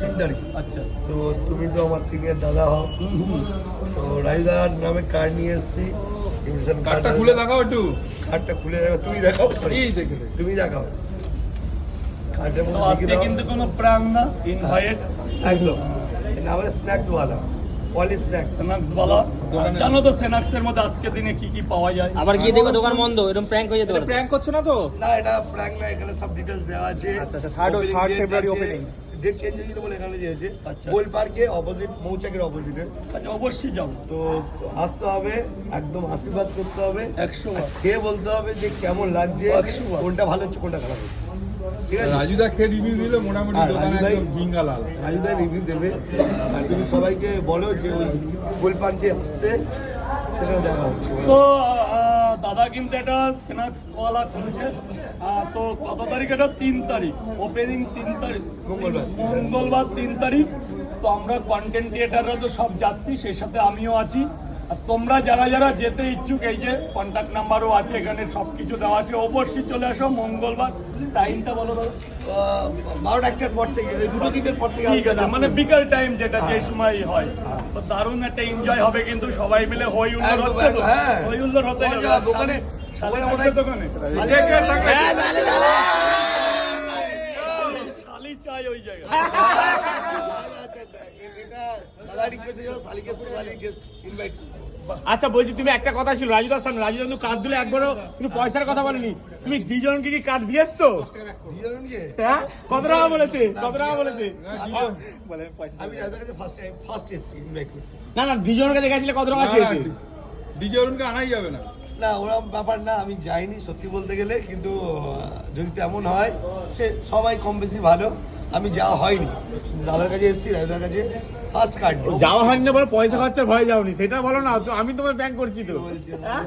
3 তারিখ। আচ্ছা তো তুমি তো আমার সিনিয়র দাদা হও, তো রাজুদার নামে কার্ড নিয়ে এসেছি। কার্ডটা খুলে দেখাও একটু। কার্ডটা খুলে দেখাও, তুমি দেখাও, সরি তুমি দেখাও কার্ডের তো মধ্যে আজকে লিখে দাও। কিন্তু কোনো প্র্যাঙ্ক না, ইনভাইট একদম আমাদের স্ন্যাক্সওয়ালা পলি স্ন্যাক্স। স্ন্যাক্স বালা। দোকানে- জানো তো স্ন্যাক্সের মধ্যে আজকের দিনে কি কি পাওয়া যায়। আবার গিয়ে দেখো দোকান বন্ধ, এরকম প্র্যাঙ্ক হয়ে যেতে পারে। প্র্যাঙ্ক করছো না তো? না এটা প্র্যাঙ্ক না, এখানে সব ডিটেলস দেওয়া আছে। আচ্ছা, আচ্ছা, 3rd February opening। Date change হয়েছিল বলে এখানে দিয়েছে। আচ্ছা। গোল পার্কে অপোজিট, মৌচাকের অপোজিটে। আচ্ছা অবশ্যই যাবো, তো আসতে হবে, একদম আশীর্বাদ করতে হবে, 100 বার। খেয়ে বলতে হবে যে কেমন লাগছে, 100 বার। কোনটা ভালো হচ্ছে কোনটা খারাপ হচ্ছে, ঠিক আছে? রাজুদা খেয়ে রিভিউ দিলে মোটামুটি আর দোকানে রাজুদাই- একদম জিঙ্গালাল। রাজুদাই রিভিউ দেবে। আর তুমি সবাইকে বলো যে ওই গোল পার্কে আসতে, সেখানে দেখা হচ্ছে। তো দাদা কিন্তু এটা স্ন্যাক্সওয়ালা খুলছে। তো কত তারিখ এটা? 3 তারিখ ওপেনিং, 3 তারিখ মঙ্গলবার 3 তারিখ। তো আমরা কন্টেন্ট ক্রিয়েটাররা তো সব যাচ্ছি, সেই সাথে আমিও আছি। আর তোমরা যারা যারা যেতে ইচ্ছুক, এই যে কন্ট্যাক্ট নাম্বারও আছে, এখানে সব কিছু দেওয়া আছে, অবশ্যই চলে আসো মঙ্গলবার। টাইমটা বলো দাদা। 12টা-1টার পর থেকে, এই দুটো দিকের পর থেকে ঠিক আছে, মানে বিকাল টাইম যেটা যে সময় হয়। তো দারুণ একটা এনজয় হবে কিন্তু, সবাই মিলে হই হুল্লোড় একদম, হচ্ছে তো? হ্যাঁ। হই হুল্লোড় হতে হয়ে যাবে। যাবে, দোকানে শালি দোকানে থাকবে দোকানে? শালি চাই ওই জায়গায়। এটা দাদা রিকোয়েস্ট ছিল শালিকে শালি গেস্ট ইনভাইট করতে। আচ্ছা বলছি, তুমি একটা কথা ছিল রাজুদার সামনে, রাজুদা কিন্তু কার্ড দিলে একবারও কিন্তু পয়সার কথা বলেনি। তুমি দুজনকে কি কার্ড দিয়ে এসছো? দুজনকে হ্যাঁ, কত টাকা বলেছে? কত টাকা বলেছে? আমি রাজার কাছে ফার্স্ট এসেছি ইনভাইট করতে। না না, দুজনের কাছে গেছিলে কত টাকা চেয়েছে? ডিজে অরুণকে আনাই যাবে না। না ওরকম ব্যাপার না, আমি যাইনি সত্যি বলতে গেলে, কিন্তু যদি তেমন হয় সে সবাই কম বেশি ভালো, আমি যাওয়া হয়নি, দাদার কাছে এসেছি, রাজার কাছে ফার্স্ট কার্ড যাওয়া হয়নি না বলে পয়সা খরচার ভয় যাওনি, সেটা বলো না তো। আমি তোমার ব্যাংক করছি তো। বলছি হ্যাঁ?